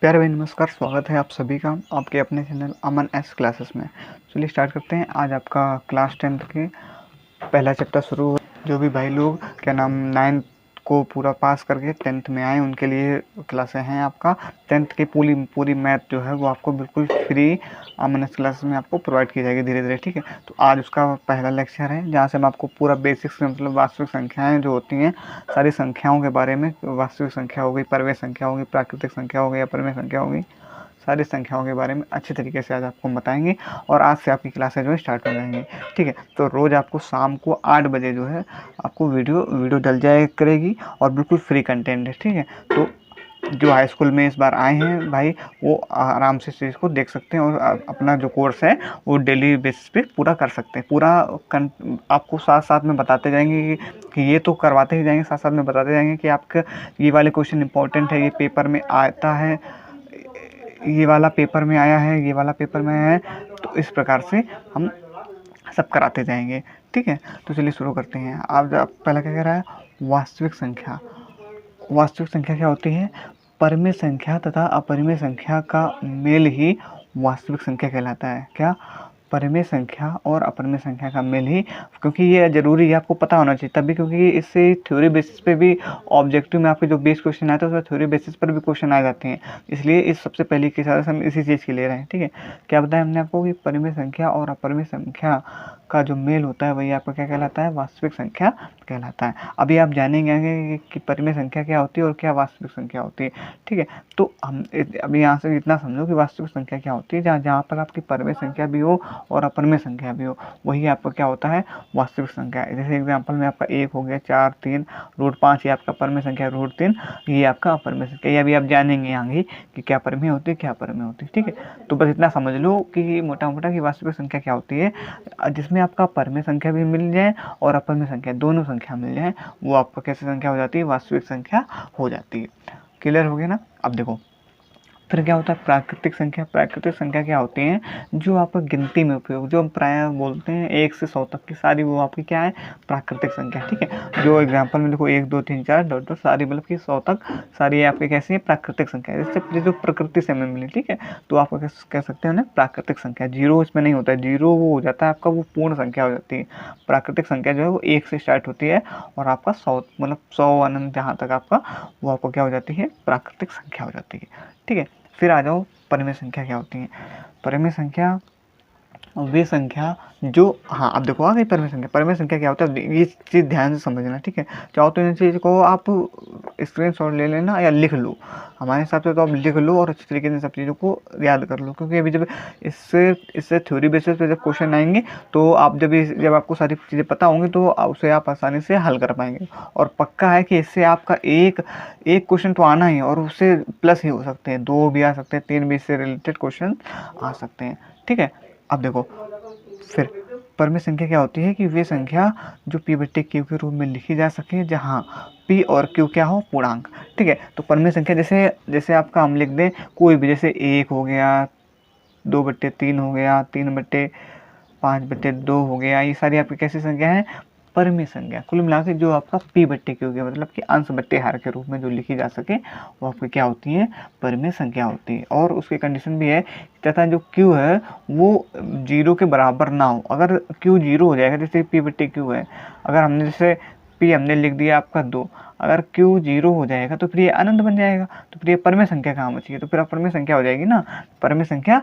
प्यारे भाई नमस्कार, स्वागत है आप सभी का आपके अपने चैनल अमन एस क्लासेस में। चलिए स्टार्ट करते हैं। आज आपका क्लास 10th के पहला चैप्टर शुरू हो। जो भी भाई लोग क्या नाम 9th को पूरा पास करके 10th में आए उनके लिए क्लासें हैं। आपका 10th की पूरी पूरी मैथ जो है वो आपको बिल्कुल फ्री अमन एस क्लासेस में आपको प्रोवाइड की जाएगी धीरे धीरे। ठीक है, तो आज उसका पहला लेक्चर है जहाँ से हम आपको पूरा बेसिक्स मतलब वास्तविक संख्याएं जो होती हैं सारी संख्याओं के बारे में, वास्तविक संख्या हो गई, परवेश संख्या होगी, प्राकृतिक संख्या हो गई, अपरिमेय संख्या हो गई, सारी संख्याओं के बारे में अच्छे तरीके से आज आपको बताएंगे। और आज से आपकी क्लासेज जो है स्टार्ट हो जाएंगी। ठीक है, तो रोज़ आपको शाम को 8 बजे जो है आपको वीडियो डल जाए करेगी और बिल्कुल फ्री कंटेंट है। ठीक है, तो जो हाई स्कूल में इस बार आए हैं भाई वो आराम से इस चीज़ को देख सकते हैं और अपना जो कोर्स है वो डेली बेसिस पे पूरा कर सकते हैं। पूरा आपको साथ साथ में बताते जाएंगे कि ये तो करवाते ही जाएंगे, साथ साथ में बताते जाएंगे कि आपका ये वाले क्वेश्चन इंपॉर्टेंट है, ये पेपर में आता है, ये वाला पेपर में आया है, ये वाला पेपर में आया है। तो इस प्रकार से हम सब कराते जाएंगे। ठीक है, तो चलिए शुरू करते हैं। आप पहला क्या कह रहा है, वास्तविक संख्या। वास्तविक संख्या क्या होती है? परिमेय संख्या तथा अपरिमेय संख्या का मेल ही वास्तविक संख्या कहलाता है। क्या? परिमेय संख्या और अपरिमेय संख्या का मेल ही, क्योंकि ये ज़रूरी है, आपको पता होना चाहिए तभी, क्योंकि इससे थ्योरी बेसिस पे भी ऑब्जेक्टिव में आपके जो बेस क्वेश्चन आते हैं उसमें थ्योरी बेसिस पर भी क्वेश्चन आ जाते हैं। इसलिए इस सबसे पहले के साथ हम इसी चीज़ की ले रहे हैं। ठीक है, क्या बताया हमने आपको कि परिमेय संख्या और अपरिमेय संख्या का जो मेल होता है वही आपका क्या कहलाता है? वास्तविक संख्या कहलाता है। अभी आप जानेंगे कि परिमेय संख्या क्या होती है और क्या वास्तविक संख्या होती है। ठीक है, तो हम अभी यहाँ से इतना समझो कि वास्तविक संख्या क्या होती है। जहाँ पर आपकी परिमेय संख्या भी हो और अपरिमेय संख्या भी हो, वही आपका क्या होता है? वास्तविक संख्या। जैसे एग्जांपल में आपका 1 हो गया, 4, 3, √5 ये आपका परिमेय संख्या, √3 ये आपका अपरिमेय संख्या। ये अभी आप जानेंगे आगे कि क्या परिमेय होती है, क्या अपरिमेय होती है। ठीक है, तो बस इतना समझ लो कि मोटा मोटा कि वास्तविक संख्या क्या होती है, जिसमें आपका परिमेय संख्या भी मिल जाए और अपरिमेय संख्या दोनों संख्या मिल जाए, वो आपका कैसी संख्या हो जाती है? वास्तविक संख्या हो जाती है। क्लियर हो गया ना? अब देखो फिर क्या होता है प्राकृतिक संख्या। प्राकृतिक संख्या क्या होती है? जो आपका गिनती में उपयोग, जो हम प्राय बोलते हैं 1 से 100 तक की सारी, वो आपकी क्या है? प्राकृतिक संख्या। ठीक है, जो एग्जांपल में देखो 1 2 3 4 डॉट डॉट सारी मतलब कि 100 तक सारी आपकी कैसी है? प्राकृतिक संख्या, जैसे जो प्रकृति से हमें मिली। ठीक है, तो आप कह सकते हैं ना प्राकृतिक संख्या। जीरो इसमें नहीं होता है, जीरो वो हो जाता है आपका, वो पूर्ण संख्या हो जाती है। प्राकृतिक संख्या जो है वो 1 से स्टार्ट होती है और आपका 100 मतलब 100 अनंत जहाँ तक आपका, वो आपको क्या हो जाती है? प्राकृतिक संख्या हो जाती है। ठीक है, फिर आ जाओ परिमेय संख्या क्या होती है। परिमेय संख्या वे संख्या जो, हाँ अब देखो आ गई परिमेय संख्या। परिमेय संख्या क्या होता है ये चीज़ ध्यान से समझना। ठीक है, चाहो तो इन चीज़ को आप स्क्रीनशॉट ले लेना या लिख लो, हमारे हिसाब से तो आप लिख लो और अच्छी तरीके से सब चीज़ों को याद कर लो, क्योंकि अभी जब इससे थ्योरी बेसिस पे जब क्वेश्चन आएंगे तो आप जब आपको सारी चीज़ें पता होंगी तो उसे आप आसानी से हल कर पाएंगे। और पक्का है कि इससे आपका एक क्वेश्चन तो आना ही है और उससे प्लस ही हो सकते हैं, 2 भी आ सकते हैं, 3 भी इससे रिलेटेड क्वेश्चन आ सकते हैं। ठीक है, अब देखो फिर परिमेय संख्या क्या होती है कि वे संख्या जो p/q के रूप में लिखी जा सके जहाँ p और q क्या हो? पूर्णांक। ठीक है, तो परिमेय संख्या जैसे आपका हम लिख दें कोई भी, जैसे 1 हो गया, 2/3 हो गया, 3/5/2 हो गया, ये सारी आपकी कैसी संख्या है? परिमेय संख्या। कुल मिला के जो आपका p/q के मतलब कि अंश बट्टे हर के रूप में जो लिखी जा सके वो आपकी क्या होती है? परिमेय संख्या होती है। और उसकी कंडीशन भी है तथा जो q है वो 0 के बराबर ना हो। अगर q 0 हो जाएगा, जैसे p/q है, अगर हमने जैसे p हमने लिख दिया आपका 2, अगर q 0 हो जाएगा तो फिर ये अनंत बन जाएगा, तो फिर ये परिमेय संख्या कहाँ बची है? तो फिर अपरिमेय संख्या हो जाएगी ना। परिमेय संख्या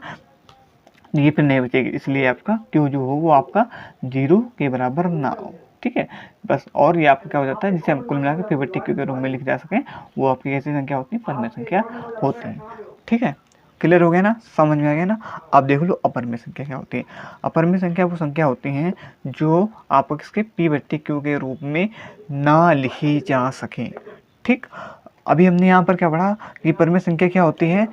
ये फिर नहीं बचेगी, इसलिए आपका q जो हो वो आपका 0 के बराबर ना हो। ठीक है, बस। और ये आपका क्या हो जाता है, जिसे हम कुल मिलाकर p/q के रूप में लिख जा सकें, वो आपकी कैसी संख्या होती है? परिमेय संख्या होती है। ठीक है, क्लियर हो गया ना? समझ में आ गया ना? अब देख लो अपरिमेय संख्या क्या होती है। अपरिमेय संख्या वो संख्या होती हैं जो आप इसके p/q के रूप में ना लिखी जा सकें। ठीक, अभी हमने यहाँ पर क्या पढ़ा कि परिमेय संख्या क्या होती है?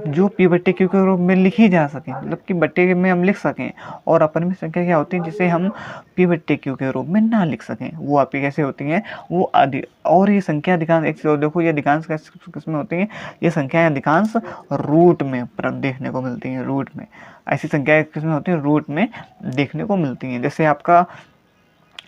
जो p/q के रूप में लिखी जा सके, मतलब कि बट्टे में हम लिख सकें। और अपरिमेय संख्या क्या होती है? जिसे हम p/q के रूप में ना लिख सकें, वो आपकी कैसे होती हैं? वो और ये संख्या अधिकांश, एक चीज़ देखो, ये अधिकांश किसमें होती है? ये संख्याएं अधिकांश रूट में देखने को मिलती हैं। रूट में ऐसी संख्याएं किसमें होती हैं? रूट में देखने को मिलती हैं। जैसे आपका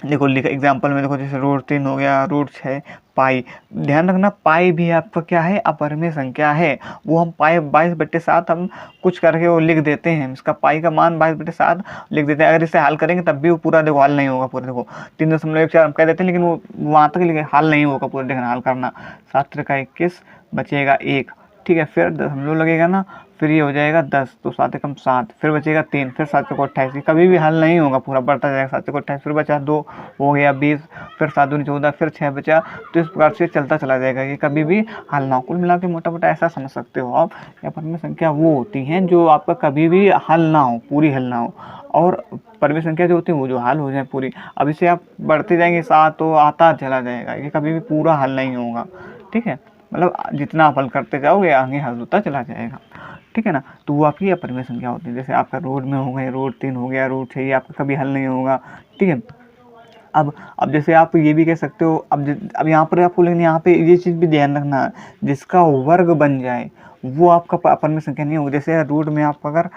देखो लिखा एग्जाम्पल में, देखो जैसे रूट 3 हो गया, रूट 6 पाई। ध्यान रखना पाई भी आपका क्या है, अपरिमेय संख्या है। वो हम पाई 22/7 हम कुछ करके वो लिख देते हैं, इसका पाई का मान 22/7 लिख देते हैं। अगर इसे हल करेंगे तब भी वो पूरा देखो हल नहीं होगा पूरा। देखो 3.14 हम कह देते हैं, लेकिन वो वहाँ तक लिखे हल नहीं होगा पूरा। देखना हल करना, 7×21 बचेगा 1, ठीक है। फिर 10 लगेगा ना, फिर ये हो जाएगा 10, तो 7×1 = 7, फिर बचेगा 3, फिर 7×28। कभी भी हल नहीं होगा पूरा, बढ़ता जाएगा। 7×28 फिर बचा 2, हो गया 20, फिर 7×14, फिर 6 बचा। तो इस प्रकार से चलता चला जाएगा, ये कभी भी हल ना हो। कुल मिला के मोटा मोटा ऐसा समझ सकते हो आप, अपरिमेय संख्या वो होती हैं जो आपका कभी भी हल ना हो, पूरी हल ना हो। और परिमेय संख्या जो होती है वो जो हल हो जाए पूरी। अब इसे आप बढ़ते जाएंगे 7 तो आता चला जाएगा, ये कभी भी पूरा हल नहीं होगा, ठीक है। मतलब जितना आप हल करते जाओगे आगे हल होता चला जाएगा, ठीक है ना। तो वो आपकी अपरिमेय संख्या होती है। जैसे आपका रोड में हो गए, रूट 3 हो गया, रूट 6, ये आपका कभी हल नहीं होगा, ठीक है। अब जैसे आप ये भी कह सकते हो, अब यहाँ पर आपको, लेकिन यहाँ पे ये चीज़ भी ध्यान रखना, जिसका वर्ग बन जाए वो आपका अपरिमेय संख्या नहीं होगा। जैसे रूट में आपका अगर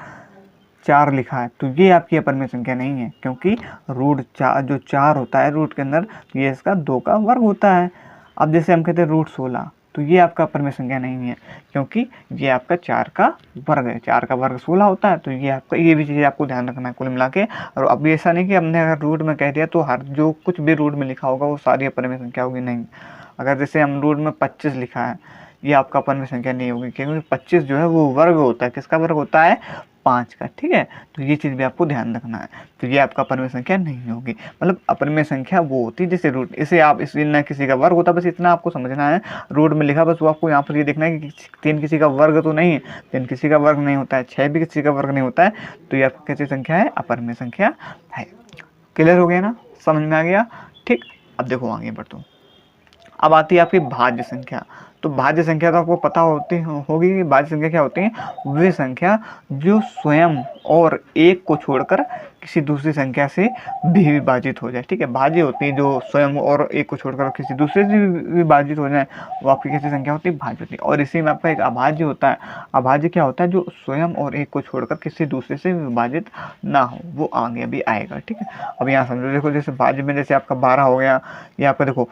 4 लिखा है तो ये आपकी अपरिमेय संख्या नहीं है, क्योंकि रूट 4 जो 4 होता है रूट के अंदर, ये इसका 2 का वर्ग होता है। अब जैसे हम कहते हैं रूट 16, तो ये आपका अपरिमेय संख्या नहीं है, क्योंकि ये आपका 4 का वर्ग है। 4 का वर्ग 16 होता है, तो ये आपका, ये भी चीज़ आपको ध्यान रखना है कुल मिला के। और अब ऐसा नहीं कि हमने अगर रूट में कह दिया तो हर जो कुछ भी रूट में लिखा होगा वो सारी अपरिमेय संख्या होगी, नहीं। अगर जैसे हम रूट में 25 लिखा है, ये आपका अपरिमेय संख्या नहीं होगी, क्योंकि 25 जो है वो वर्ग होता है। किसका वर्ग होता है, 5 का, ठीक है। तो ये चीज़ भी आपको ध्यान रखना है। तो ये आपका अपरिमेय संख्या नहीं होगी। मतलब अपरिमेय संख्या वो होती है जैसे रूट, इसे आप इस न किसी का वर्ग होता है, बस इतना आपको समझना है। रूट में लिखा बस वो आपको यहाँ पर ये देखना है कि 3 किसी का वर्ग तो नहीं है, 3 किसी का वर्ग नहीं होता है, 6 भी किसी का वर्ग नहीं होता है। तो ये आपकी कैसी संख्या है, अपरिमेय संख्या है। क्लियर हो गया ना, समझ में आ गया, ठीक। अब देखो आगे बढ़ो। अब आती है आपकी भाज्य संख्या। तो भाज्य संख्या तो आपको पता होगी कि भाज्य संख्या क्या होती है, वे संख्या जो स्वयं और एक को छोड़कर किसी दूसरी संख्या से भी विभाजित हो जाए, ठीक है। भाज्य होती है जो स्वयं और एक को छोड़कर किसी दूसरे से विभाजित हो जाए, वो आपकी कैसी संख्या होती है, भाज्य होती है। और इसी में आपका एक अभाज्य होता है। अभाज्य क्या होता है, जो स्वयं और एक को छोड़कर किसी दूसरे से विभाजित ना हो, वो आगे भी आएगा, ठीक है। अब यहाँ समझो, देखो जैसे भाज्य में जैसे आपका 12 हो गया, ये आपका देखो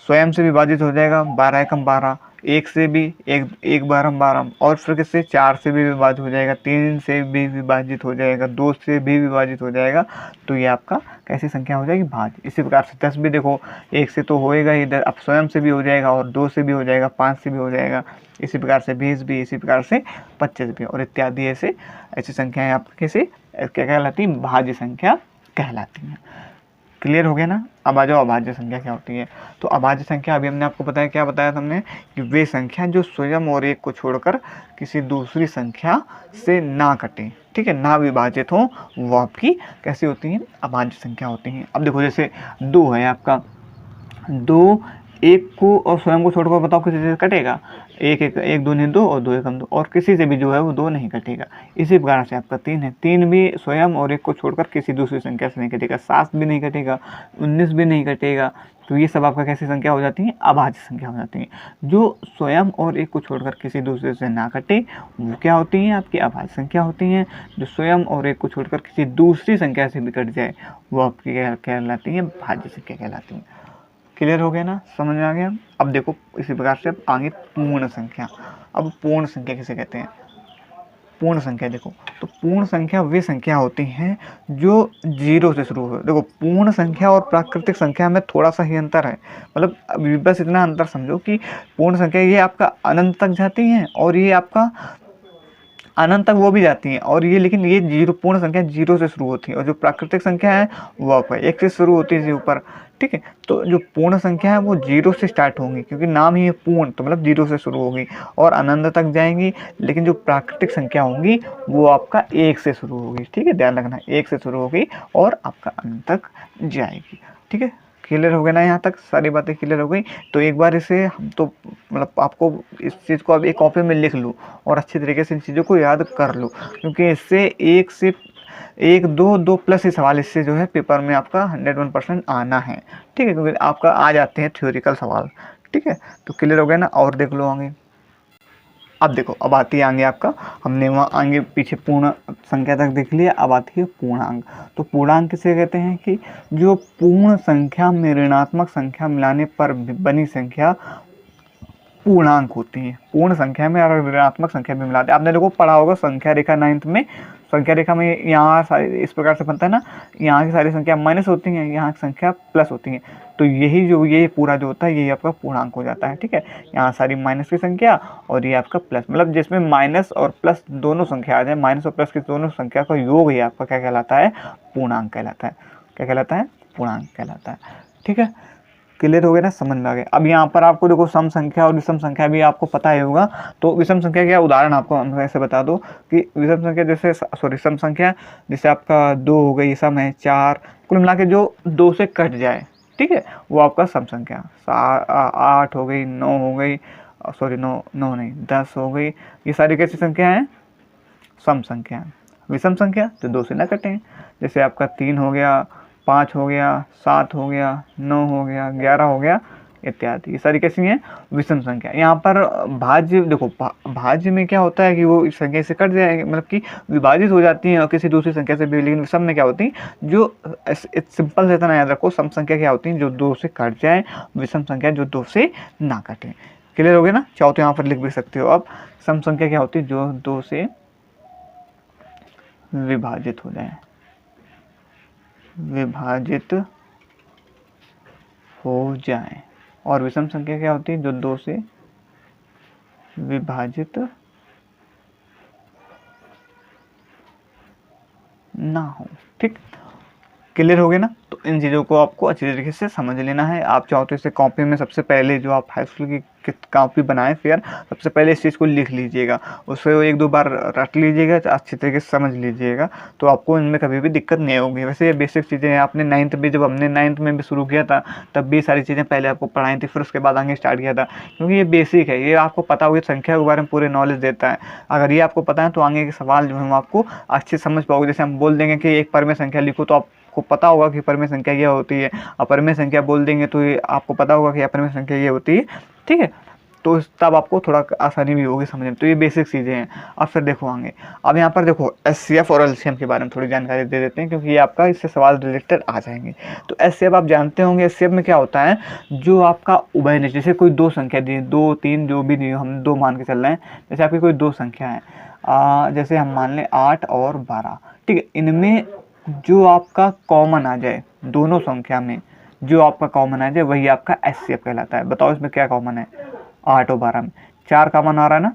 स्वयं से विभाजित हो जाएगा, 12×12, एक से भी, एक 12 और फिर किससे, 4 से भी विभाजित हो जाएगा, 3 से भी विभाजित हो जाएगा, 2 से भी विभाजित हो जाएगा। तो ये आपका कैसी संख्या हो जाएगी, भाज्य। इसी प्रकार से 10 भी देखो, 1 से तो होएगा ही, अब स्वयं से भी हो जाएगा, और 2 से भी हो जाएगा, 5 से भी हो जाएगा। इसी प्रकार से 20 भी, इसी प्रकार से 25 भी, और इत्यादि ऐसी संख्याएँ आपकी कैसे क्या कहलाती हैं, भाज्य संख्या कहलाती हैं। क्लियर हो गया ना। अब आ जाओ अभाज्य संख्या क्या होती है। तो अभाज्य संख्या अभी हमने आपको बताया, क्या बताया हमने, कि वे संख्या जो स्वयं और एक को छोड़कर किसी दूसरी संख्या से ना कटे, ठीक है, ना विभाजित हो, वो आपकी कैसी होती हैं, अभाज्य संख्या होती हैं। अब देखो जैसे 2 है आपका, 2 एक को और स्वयं को छोड़कर बताओ किसी से कटेगा, एक 2 नहीं 2 और 2 एकम 2, और किसी से भी जो है वो 2 नहीं कटेगा। इसी प्रकार से आपका 3 है, 3 भी स्वयं और एक को छोड़कर किसी दूसरी संख्या से नहीं कटेगा, 7 भी नहीं कटेगा, 19 भी नहीं कटेगा। तो ये सब आपका कैसी संख्या हो जाती है, अभाज्य संख्या हो जाती है। जो स्वयं और एक को छोड़कर किसी दूसरे से ना कटे वो क्या होती हैं, आपकी अभाज्य संख्या होती हैं। जो स्वयं और एक को छोड़कर किसी दूसरी संख्या से भी कट जाए वो आपकी क्या कहलाती है, भाज्य संख्या कहलाती है। क्लियर हो गया ना, समझ में आ गया। अब देखो इसी प्रकार से अब आगे पूर्ण संख्या। अब पूर्ण संख्या किसे कहते हैं, पूर्ण संख्या देखो, तो पूर्ण संख्या वे संख्या होती हैं जो 0 से शुरू हो। देखो पूर्ण संख्या और प्राकृतिक संख्या में थोड़ा सा ही अंतर है, मतलब अभी बस इतना अंतर समझो कि पूर्ण संख्या ये आपका अनंत तक जाती हैं, और ये आपका अनंत तक वो भी जाती हैं, और ये लेकिन ये 0 पूर्ण संख्या 0 से शुरू होती है, और जो प्राकृतिक संख्या है वो आपका 1 से शुरू होती है ऊपर, ठीक है। तो जो पूर्ण संख्या है वो 0 से स्टार्ट होंगी, क्योंकि नाम ही है पूर्ण, तो मतलब 0 से शुरू होगी और अनंत तक जाएंगी। लेकिन जो प्राकृतिक संख्या होंगी वो आपका 1 से शुरू होगी, ठीक है, ध्यान रखना, 1 से शुरू होगी और आपका अनंत तक जाएगी, ठीक है। क्लियर हो गया ना, यहाँ तक सारी बातें क्लियर हो गई। तो एक बार इसे हम तो मतलब आपको इस चीज़ को अब एक कॉपी में लिख लो और अच्छी तरीके से इन चीज़ों को याद कर लो, क्योंकि इससे 1 प्लस ही सवाल इससे जो है पेपर में आपका 101% आना है, ठीक है, क्योंकि आपका आ जाते हैं थ्योरिकल सवाल, ठीक है। तो क्लियर हो गया ना, और देख लो आगे। अब देखो, अब आती है आगे आपका, हमने वहाँ आगे पीछे पूर्ण संख्या तक देख लिया, अब आती है पूर्णांक। तो पूर्णांक किसे कहते हैं कि जो पूर्ण संख्या में ऋणात्मक संख्या मिलाने पर बनी संख्या पूर्णांक होती है। पूर्ण संख्या में और ऋणात्मक संख्या में मिलाते, आपने देखो पढ़ा होगा संख्या रेखा 9th में। संख्या रेखा में यहाँ सारी इस प्रकार से बनता है ना, यहाँ की सारी संख्या माइनस होती हैं, यहाँ की संख्या प्लस होती हैं। तो यही जो ये पूरा जो होता है यही आपका पूर्णांक हो जाता है। ठीक है, यहाँ सारी माइनस की संख्या और ये आपका प्लस, मतलब जिसमें माइनस और प्लस दोनों संख्या आ जाए, माइनस और प्लस की दोनों संख्या का योग ही आपका क्या कहलाता है? पूर्णांक कहलाता है। क्या कहलाता है? पूर्णांक कहलाता है। ठीक है, क्लियर हो गया ना, समझ में आ गया। अब यहाँ पर आपको देखो सम संख्या और विषम संख्या भी आपको पता ही होगा। तो विषम संख्या क्या उदाहरण आपको हम ऐसे बता दो कि विषम संख्या जैसे सॉरी सम संख्या जैसे आपका 2 हो गई, सम है 4, कुल मिला के जो 2 से कट जाए, ठीक है, वो आपका सम संख्या। 8 हो गई, 9 हो गई, सॉरी 9 नहीं 10 हो गई, ये सारी कैसी संख्या हैं? सम संख्या। विषम संख्या तो 2 से ना कटें, जैसे आपका 3 हो गया, 5 हो गया, 7 हो गया, 9 हो गया, 11 हो गया इत्यादि, ये सारी कैसी हैं? विषम संख्या। यहाँ पर भाज्य देखो, भाज्य में क्या होता है कि वो इस संख्या से कट जाएंगे, मतलब कि विभाजित हो जाती हैं और किसी दूसरी संख्या से भी। लेकिन विषम में क्या होती है, जो सिंपल से इतना याद रखो, सम संख्या क्या होती है? जो 2 से कट जाए, विषम संख्या जो 2 से ना कटे। क्लियर हो गया ना? चाहो तो यहाँ पर लिख भी सकते हो। अब सम संख्या क्या होती है? जो 2 से विभाजित हो जाए, विभाजित हो जाए। और विषम संख्या क्या होती है? जो 2 से विभाजित ना हो। ठीक, क्लियर हो गया ना? तो इन चीज़ों को आपको अच्छी तरीके से समझ लेना है। आप चाहो तो इसे कॉपी में सबसे पहले जो आप हाई स्कूल की कॉपी बनाए फिर सबसे पहले इस चीज़ को लिख लीजिएगा, उससे 1-2 बार रट लीजिएगा, अच्छी तरीके से समझ लीजिएगा, तो आपको इनमें कभी भी दिक्कत नहीं होगी। वैसे ये बेसिक चीज़ें हैं, आपने 9th में, जब हमने 9th में भी शुरू किया था तब भी सारी चीज़ें पहले आपको पढ़ाई थी, फिर उसके बाद आगे स्टार्ट किया था, क्योंकि ये बेसिक है, ये आपको पता होगी, संख्या के बारे में पूरे नॉलेज देता है। अगर ये आपको पता है तो आगे के सवाल जो है वो आपको अच्छे समझ पाओगे। जैसे हम बोल देंगे कि एक परमेय संख्या लिखो, तो आपको पता होगा कि परमेय संख्या ये होती है। अपरमेय संख्या बोल देंगे तो ये आपको पता होगा कि अपरमेय संख्या ये होती है। ठीक है, तो तब आपको थोड़ा आसानी भी होगी समझने में। तो ये बेसिक चीज़ें हैं। अब फिर देखो आगे, अब यहाँ पर देखो एचसीएफ और एलसीएम के बारे में थोड़ी जानकारी दे देते हैं, क्योंकि ये आपका इससे सवाल रिलेटेड आ जाएंगे। तो एचसीएफ आप जानते होंगे, एचसीएफ में क्या होता है? जो आपका उभयनिष्ठ, जैसे कोई 2 संख्या दी, 2, 3 जो भी दी, हम 2 मान के चल रहे हैं, जैसे आपकी कोई 2 संख्या है, जैसे हम मान लें 8 और 12। ठीक है, इनमें जो आपका कॉमन आ जाए, दोनों संख्या में जो आपका कॉमन आ जाए वही आपका एचसीएफ कहलाता है। बताओ इसमें क्या कॉमन है? 8 और 12 में 4 कॉमन आ रहा है ना,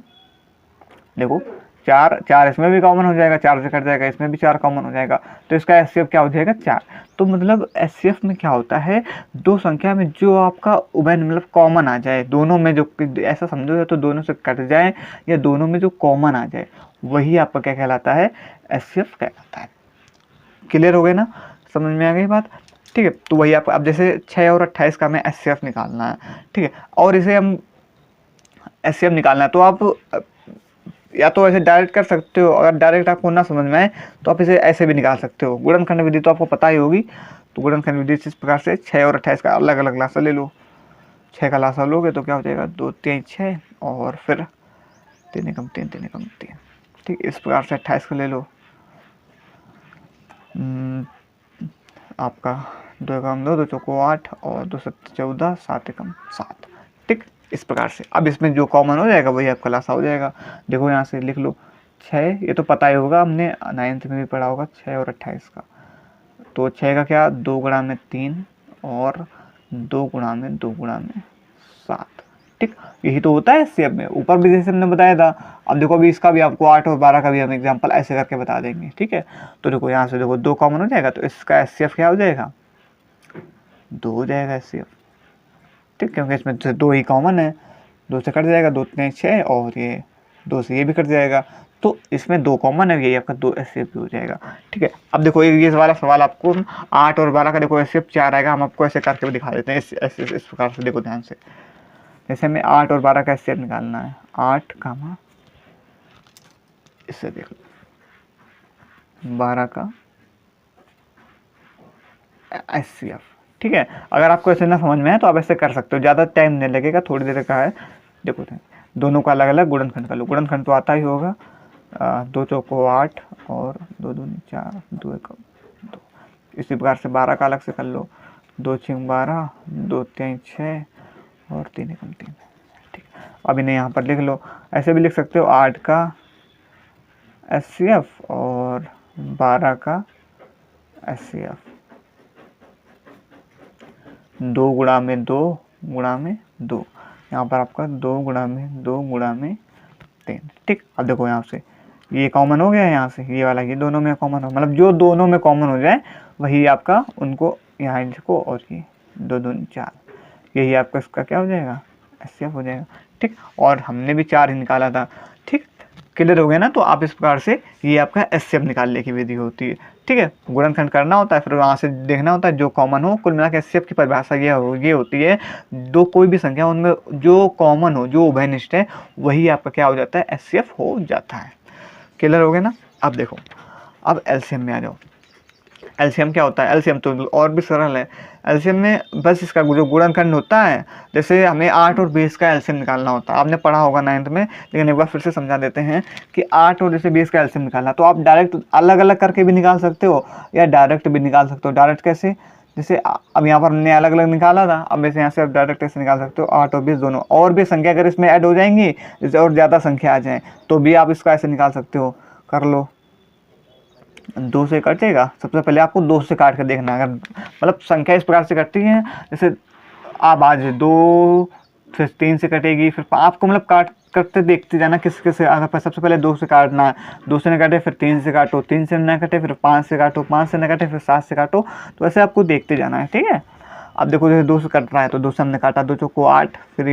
देखो 4 इसमें भी कॉमन हो जाएगा, 4 से कट जाएगा, इसमें भी 4 कॉमन हो जाएगा, तो इसका एचसीएफ क्या हो जाएगा? 4। तो मतलब एचसीएफ में क्या होता है? 2 संख्या में जो आपका उभय मतलब कॉमन आ जाए, दोनों में जो, ऐसा समझो या तो दोनों से कट जाए या दोनों में जो कॉमन आ जाए, वही आपका क्या कहलाता है? एचसीएफ कहलाता है। क्लियर हो गए ना? समझ में आ गई बात? ठीक है, तो वही आप, अब जैसे 6 और 28 का हमें एचसीएफ निकालना है, ठीक है, और इसे हम एचसीएफ निकालना है, तो आप या तो ऐसे डायरेक्ट कर सकते हो, अगर डायरेक्ट आपको ना समझ में आए तो आप इसे ऐसे भी निकाल सकते हो। गुणनखंड विधि तो आपको पता ही होगी। तो गुणनखंड विधि इस प्रकार से 6 और 28 का अलग अलग लासा ले लो। 6 का लासा लोगे तो क्या हो जाएगा? 2 3 6 और फिर 3 एकम 3 3 एकम 3। ठीक, इस प्रकार से 28 का ले लो, आपका 2 एकम 2, 2 चौको 8 और 2 7 14, 7 एकम 7। ठीक, इस प्रकार से। अब इसमें जो कॉमन हो जाएगा वही आपका लासा हो जाएगा। देखो यहाँ से लिख लो 6, ये तो पता ही होगा, हमने 9th में भी पढ़ा होगा 6 और 28 का। तो 6 का क्या? 2 गुणा में 3 और 2 गुणा में 2 गुणा में 7। ठीक, यही तो होता है एचसीएफ में, ऊपर भी जैसे हमने बताया था। अब देखो अभी इसका भी आपको 8 और 12 का भी हम एग्जाम्पल ऐसे करके बता देंगे। ठीक है, तो देखो यहाँ से देखो 2 कॉमन हो जाएगा, तो इसका एचसीएफ क्या हो जाएगा? 2 हो जाएगा एचसीएफ। ठीक, क्योंकि इसमें से 2 ही कॉमन है, 2 से कट जाएगा, 2 3 6 और ये 2 से ये भी कट जाएगा, तो इसमें 2 कॉमन है, यही आपका 2 एचसीएफ भी हो जाएगा। ठीक है, अब देखो ये वाला सवाल आपको 8 और 12 का देखो एचसीएफ 4 आएगा, हम आपको ऐसे करके भी दिखा देते हैं इस प्रकार से। देखो ध्यान से, जैसे हमें 8 और 12 का एचसीएफ निकालना है, 8 कामा इससे देख लो 12 का एचसीएफ। ठीक है, अगर आपको ऐसे ना समझ में है तो आप ऐसे कर सकते हो, ज़्यादा टाइम नहीं लगेगा, थोड़ी देर का है। देखो दोनों का अलग अलग गुणनखंड कर लो। गुणनखंड तो आता ही होगा, 2 चौको 8 और 2 दूनी 4, 2 एकम 2। इसी प्रकार से 12 का अलग से कर लो, 2 छीं 12, 2 तीन 6 और 3 एकम 3। ठीक, अब इन्हें यहाँ पर लिख लो। ऐसे भी लिख सकते हो 8 का HCF और 12 का HCF, 2 गुणा में 2 गुणा में 2, यहाँ पर आपका 2 गुणा में 2 गुणा में 3। ठीक, अब देखो यहाँ से ये कॉमन हो गया है, यहाँ से ये वाला ये दोनों में कॉमन हो, मतलब जो दोनों में कॉमन हो जाए वही आपका उनको यहाँ लिखो, और ये 2 दूनी 4, यही आपका इसका क्या हो जाएगा, HCF हो जाएगा। ठीक, और हमने भी 4 ही निकाला था। ठीक, क्लियर हो गया ना। तो आप इस प्रकार से ये आपका HCF निकालने की विधि होती है। ठीक है, गुणनखंड करना होता है, फिर वहाँ से देखना होता है जो कॉमन हो। कुल मिला के HCF की परिभाषा ये होती है, दो कोई भी संख्या उनमें जो कॉमन हो, जो उभयनिष्ठ है, वही आपका क्या हो जाता है, HCF हो जाता है। क्लियर हो गया ना। अब देखो, अब LCM में आ जाओ। LCM क्या होता है? LCM तो और भी सरल है। LCM में बस इसका जो गुणनखंड होता है, जैसे हमें 8 और 20 का LCM निकालना होता है, आपने पढ़ा होगा 9th में, लेकिन एक बार फिर से समझा देते हैं कि 8 और जैसे 20 का LCM निकालना, तो आप डायरेक्ट अलग अलग करके भी निकाल सकते हो या डायरेक्ट भी निकाल सकते हो। डायरेक्ट कैसे? जैसे अब यहाँ पर हमने अलग अलग निकाला था, अब वैसे यहाँ से आप डायरेक्ट ऐसे निकाल सकते हो 8 और 20 दोनों। और भी संख्या अगर इसमें ऐड हो जाएंगी, जैसे और ज़्यादा संख्या आ जाए, तो भी आप इसका ऐसे निकाल सकते हो। कर लो, 2 से कटेगा। सबसे पहले आपको 2 से काट कर देखना है। अगर मतलब संख्या इस प्रकार से कटती है, जैसे आप आज 2 फिर 3 से कटेगी, फिर आपको मतलब काट करते देखते जाना किस किस से। अगर सबसे पहले 2 से काटना है, 2 से न कटे फिर 3 से काटो, 3 से न कटे फिर 5 से काटो, 5 से न कटे फिर 7 से काटो। तो ऐसे आपको देखते जाना है। ठीक है, अब देखो जैसे 2 से कट रहा है तो 2 से हमने काटा, 2 चौको 8, फिर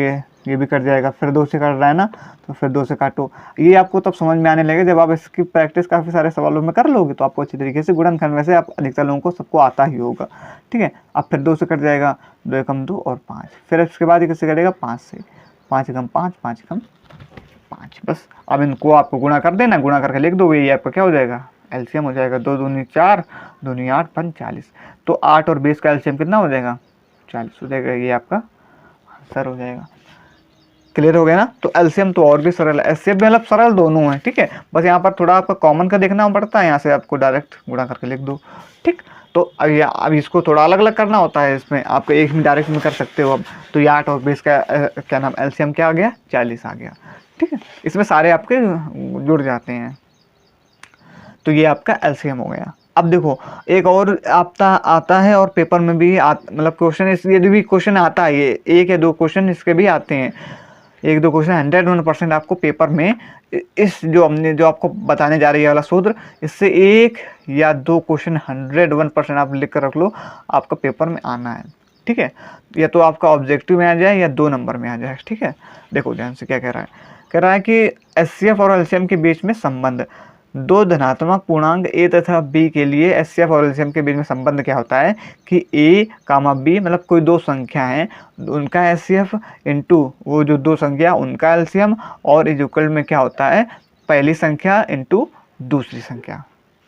ये भी कट जाएगा। फिर 2 से कट रहा है ना, तो फिर 2 से काटो। ये आपको तब समझ में आने लगे जब आप इसकी प्रैक्टिस काफ़ी सारे सवालों में कर लोगे, तो आपको अच्छी तरीके से गुणनखंड वैसे आप अधिकतर लोगों को सबको आता ही होगा। ठीक है, अब फिर 2 से कट जाएगा, 2 एकम 2 और 5। फिर इसके बाद ये किससे कटेगा, 5 से, 5 एकम 5, 5 एकम 5। बस अब इनको आपको गुणा कर देना, गुणा करके लिख दोगे, ये आपका क्या हो जाएगा, LCM हो जाएगा। 2 दूनी 4, दूनी 8, 5 40। तो 8 और 20 का LCM कितना हो जाएगा, 40 हो जाएगा। ये आपका आंसर हो जाएगा। क्लियर हो गया ना। तो LCM तो और भी सरल है, HCF मतलब सरल दोनों है। ठीक है, बस यहाँ पर थोड़ा आपका कॉमन का देखना पड़ता है, यहाँ से आपको डायरेक्ट गुणा करके लिख दो। ठीक, तो अब इसको थोड़ा अलग अलग करना होता है। इसमें आपको एक में डायरेक्ट में कर सकते हो। अब तो ये 8 और 20 का क्या नाम, LCM क्या आ गया, 40 आ गया। ठीक है, इसमें सारे आपके जुड़ जाते हैं। तो ये आपका LCM हो गया। अब देखो एक और आता है और पेपर में भी मतलब क्वेश्चन, ये भी क्वेश्चन आता है, ये 1 या 2 क्वेश्चन इसके भी आते हैं। 1-2 क्वेश्चन 101% आपको पेपर में इस जो आपको बताने जा रही है वाला सूत्र, इससे 1 या 2 क्वेश्चन 101% आप लिख कर रख लो, आपका पेपर में आना है। ठीक है, या तो आपका ऑब्जेक्टिव में आ जाए या 2 नंबर में आ जाए। ठीक है, देखो ध्यान से क्या कह रहा है कि HCF और LCM के बीच में संबंध, 2 धनात्मक पूर्णांक A तथा B के लिए HCF और LCM के बीच में संबंध क्या होता है कि A, B मतलब कोई 2 संख्या हैं, उनका HCF इंटू वो जो 2 संख्या उनका LCM, और इज इक्वल में क्या होता है, पहली संख्या इंटू दूसरी संख्या।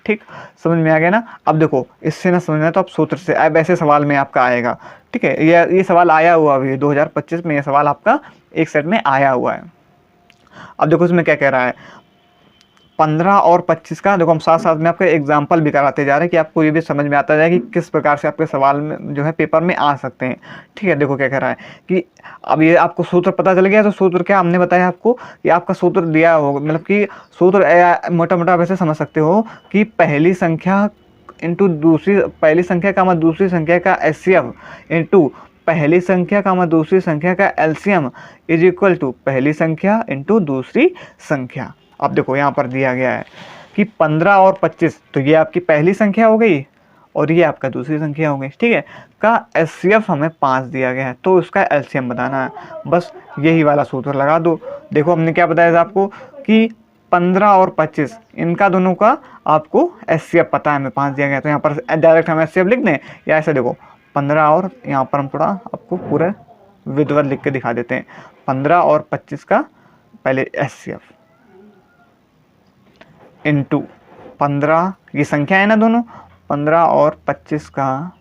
ठीक, समझ में आ गया ना। अब देखो इससे ना समझना तो आप सूत्र से, अब ऐसे सवाल में आपका आएगा। ठीक है, ये सवाल आया हुआ अभी 2025 में, ये सवाल आपका एक सेट में आया हुआ है। अब देखो इसमें क्या कह रहा है, 15 और 25 का, देखो हम साथ साथ में आपको एग्जाम्पल भी कराते जा रहे हैं कि आपको ये भी समझ में आता जाए कि किस प्रकार से आपके सवाल में जो है पेपर में आ सकते हैं। ठीक है, देखो क्या कह रहा है कि अब ये आपको सूत्र पता चल गया। तो सूत्र क्या हमने बताया आपको कि आपका सूत्र दिया होगा, मतलब कि सूत्र मोटा मोटा वैसे समझ सकते हो कि पहली संख्या इंटू पहली संख्या का दूसरी संख्या का HCF इंटू पहली संख्या का दूसरी संख्या का LCM इज इक्वल टू पहली संख्या इंटू दूसरी संख्या। अब देखो यहाँ पर दिया गया है कि 15 और 25, तो ये आपकी पहली संख्या हो गई और ये आपका दूसरी संख्या हो गई। ठीक है, का HCF हमें 5 दिया गया है, तो उसका LCM बताना है। बस यही वाला सूत्र लगा दो। देखो हमने क्या बताया था आपको कि 15 और 25 इनका दोनों का आपको HCF पता है, हमें 5 दिया गया, तो यहाँ पर डायरेक्ट हम HCF लिख दें, या ऐसे देखो 15 और यहाँ पर हम थोड़ा आपको पूरा विधिवत लिख के दिखा देते हैं। 15 और 25 का पहले HCF इंटू 15, ये संख्या है ना दोनों, 15 और 25 का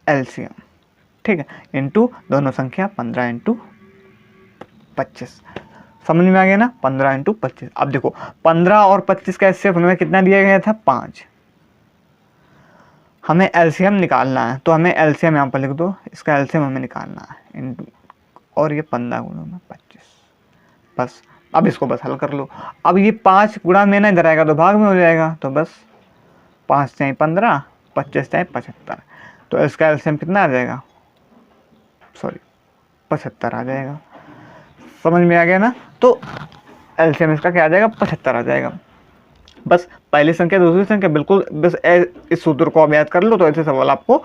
LCM ठीक है, इंटू दोनों संख्या 15 इंटू 25। समझ में आ गया ना, 15 इंटू 25। अब देखो 15 और 25 का एचसीएफ हमें कितना दिया गया था, 5। हमें एलसीएम निकालना है, तो हमें एलसीएम यहाँ पर लिख दो, इसका एलसीएम हमें निकालना है इंटू, और ये 15 गुणा में 25, बस। अब इसको बस हल कर लो। अब ये 5 गुणा में ना इधर आएगा तो भाग में हो जाएगा, तो बस 5 चाहे 15, 25 चाहे 75, तो इसका एलसीएम कितना आ जाएगा, सॉरी 75 आ जाएगा। समझ में आ गया ना, तो एलसीएम इसका क्या आ जाएगा, 75 आ जाएगा। बस पहली संख्या दूसरी संख्या बिल्कुल बस इस सूत्र को आप याद कर लो, तो ऐसे सवाल आपको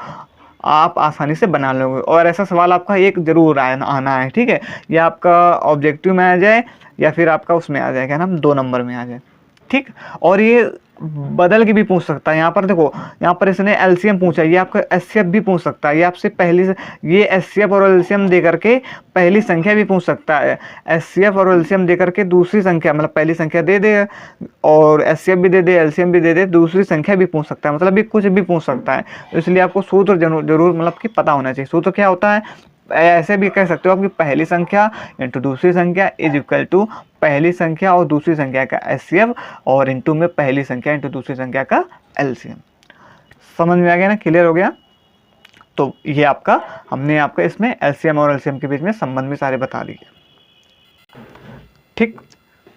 आप आसानी से बना लोगे। और ऐसा सवाल आपका एक जरूर आना है, ठीक है, या आपका ऑब्जेक्टिव में आ जाए या फिर आपका उसमें आ जाए, क्या नाम, 2 नंबर में आ जाए, ठीक। और ये बदल के भी पूछ सकता है। यहाँ पर देखो, यहाँ पर इसने एलसीएम पूछा, ये आपका एचसीएफ भी पूछ सकता है। ये आपसे पहली ये एचसीएफ और एलसीएम दे करके पहली संख्या भी पूछ सकता है। एचसीएफ और एलसीएम दे करके दूसरी संख्या, मतलब पहली संख्या दे दे और एचसीएफ भी दे दे, एलसीएम भी दे दे, दूसरी संख्या भी पूछ सकता है, मतलब ये कुछ भी पूछ सकता है। तो इसलिए आपको सूत्र जरूर मतलब कि पता होना चाहिए। सूत्र क्या होता है, ऐसे भी कह सकते हो आप कि पहली संख्या इंटू दूसरी संख्या इज इक्वल टू पहली संख्या और दूसरी संख्या का एचसीएफ और इंटू में पहली संख्या इंटू दूसरी संख्या का एलसीएम। समझ में आ गया ना, क्लियर हो गया। तो ये आपका हमने आपका इसमें एलसीएम और एलसीएम के बीच में संबंध भी सारे बता दिए, ठीक,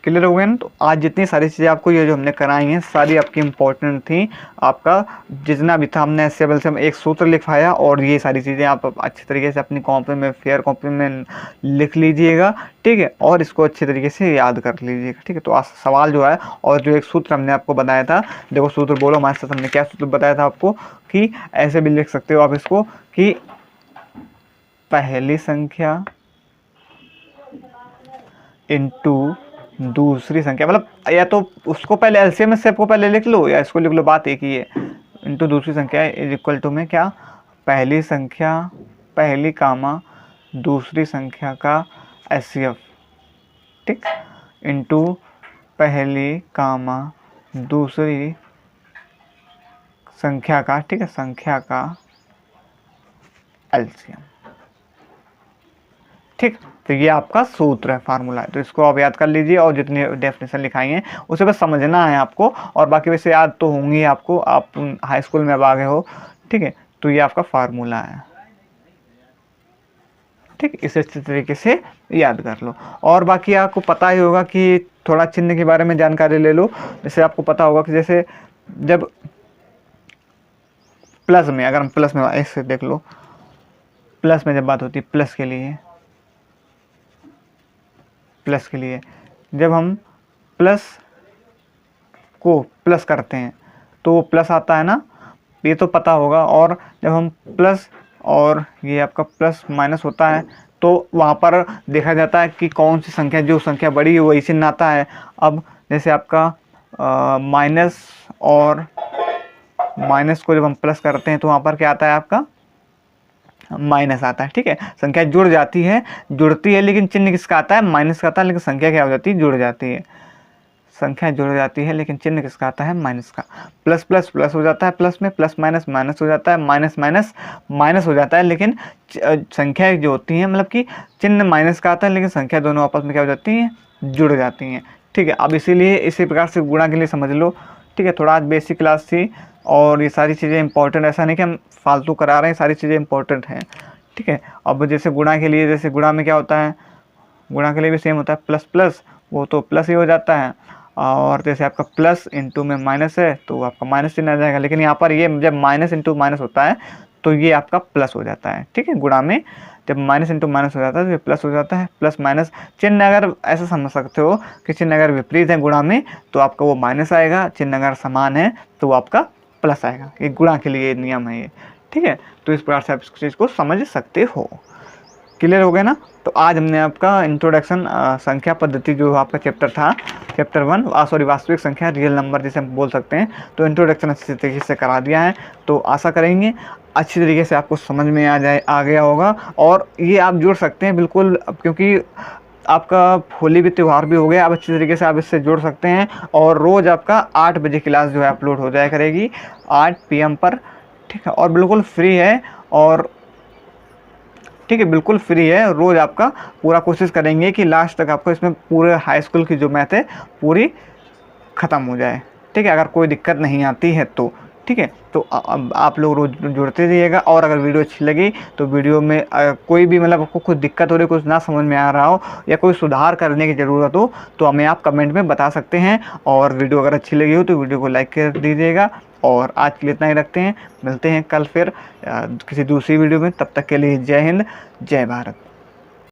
क्लियर हो गया ना। तो आज जितनी सारी चीज़ें आपको ये जो हमने कराई हैं सारी आपकी इंपॉर्टेंट थी। आपका जितना भी था हमने एलसीएम से एक सूत्र लिखवाया, और ये सारी चीज़ें आप अच्छी तरीके से अपनी कॉपी में, फेयर कॉपी में लिख लीजिएगा, ठीक है, और इसको अच्छी तरीके से याद कर लीजिएगा, ठीक है। तो आज सवाल जो है, और जो एक सूत्र हमने आपको बताया था, देखो सूत्र बोलो हमारे साथ, हमने क्या सूत्र बताया था आपको, कि ऐसे भी लिख सकते हो आप इसको कि पहली संख्या इंटू दूसरी संख्या, मतलब या तो उसको पहले एलसीएम से आपको पहले लिख लो या इसको लिख लो, बात एक ही है। इंटू दूसरी संख्या इज इक्वल टू में क्या, पहली संख्या पहली कामा दूसरी संख्या का एचसीएफ, ठीक, इंटू पहली कामा दूसरी संख्या का, ठीक है, संख्या का एलसीएम, ठीक। तो ये आपका सूत्र है, फार्मूला है। तो इसको आप याद कर लीजिए, और जितनी डेफिनेशन लिखाई है उसे बस समझना है आपको, और बाकी वैसे याद तो होंगी आपको, आप हाई स्कूल में अब आ गए हो, ठीक है। तो ये आपका फार्मूला है, ठीक, इसे अच्छे तरीके से याद कर लो। और बाकी आपको पता ही होगा कि थोड़ा चिन्ह के बारे में जानकारी ले लो। जैसे आपको पता होगा कि जैसे जब प्लस में, अगर हम प्लस में ऐसे देख लो, प्लस में जब बात होती है प्लस के लिए, जब हम प्लस को प्लस करते हैं तो प्लस आता है ना, ये तो पता होगा। और जब हम प्लस और ये आपका प्लस माइनस होता है तो वहाँ पर देखा जाता है कि कौन सी संख्या, जो संख्या बड़ी है वही चिन्ह आता है। अब जैसे आपका माइनस और माइनस को जब हम प्लस करते हैं तो वहाँ पर क्या आता है, आपका माइनस आता है, ठीक है। संख्या जुड़ती है लेकिन चिन्ह किसका आता है, माइनस का आता है, लेकिन संख्या क्या हो जाती है, जुड़ जाती है। संख्या जुड़ जाती है लेकिन चिन्ह किसका आता है, माइनस का। प्लस प्लस प्लस हो जाता है, प्लस में प्लस माइनस माइनस हो जाता है, माइनस माइनस माइनस हो जाता है, लेकिन संख्या जो होती है, मतलब कि चिन्ह माइनस का आता है लेकिन संख्या दोनों आपस में क्या हो जाती हैं, जुड़ जाती हैं, ठीक है। अब इसीलिए इसी प्रकार से गुणा के लिए समझ लो, ठीक है। थोड़ा आज बेसिक क्लास थी और ये सारी चीज़ें इंपॉर्टेंट, ऐसा नहीं कि हम फालतू करा रहे हैं, सारी चीज़ें इंपॉर्टेंट हैं, ठीक है। अब जैसे गुणा के लिए, जैसे गुणा में क्या होता है, गुणा के लिए भी सेम होता है, प्लस प्लस वो तो प्लस ही हो जाता है, और जैसे आपका प्लस इंटू में माइनस है तो आपका माइनस चिन्ह आ जाएगा। लेकिन यहाँ पर ये जब माइनस इंटू माइनस होता है तो ये आपका प्लस हो जाता है, ठीक है। गुणा में जब माइनस इंटू माइनस हो जाता है तो ये प्लस हो जाता है। प्लस माइनस चिन्ह अगर ऐसा समझ सकते हो कि चिन्ह अगर विपरीत है गुणा में तो आपका वो माइनस आएगा, चिन्ह अगर समान है तो वो आपका प्लस आएगा। ये गुणा के लिए नियम है ये, ठीक है। तो इस प्रकार से आप इस चीज़ को समझ सकते हो। क्लियर हो गया ना। तो आज हमने आपका इंट्रोडक्शन संख्या पद्धति जो आपका चैप्टर था, चैप्टर 1 वास्तविक संख्या, रियल नंबर जिसे हम बोल सकते हैं, तो इंट्रोडक्शन अच्छी तरीके से करा दिया है। तो आशा करेंगे अच्छी तरीके से आपको समझ में आ गया होगा। और ये आप जुड़ सकते हैं बिल्कुल, क्योंकि आपका होली भी त्यौहार भी हो गया, आप अच्छी तरीके से आप इससे जुड़ सकते हैं। और रोज़ आपका 8 बजे क्लास जो है अपलोड हो जाया करेगी 8 PM पर, ठीक है। और बिल्कुल फ्री है और ठीक है, बिल्कुल फ्री है। रोज़ आपका पूरा कोशिश करेंगे कि लास्ट तक आपको इसमें पूरे हाई स्कूल की जो मैथ है पूरी ख़त्म हो जाए। ठीक है, अगर कोई दिक्कत नहीं आती है तो ठीक है। तो अब आप लोग रोज़ जुड़ते रहिएगा। और अगर वीडियो अच्छी लगी तो वीडियो में कोई भी मतलब आपको कुछ दिक्कत हो रही, कुछ ना समझ में आ रहा हो या कोई सुधार करने की ज़रूरत हो तो हमें आप कमेंट में बता सकते हैं। और वीडियो अगर अच्छी लगी हो तो वीडियो को लाइक कर दीजिएगा। और आज के लिए इतना ही रखते हैं, मिलते हैं कल फिर किसी दूसरी वीडियो में। तब तक के लिए जय हिंद, जय भारत।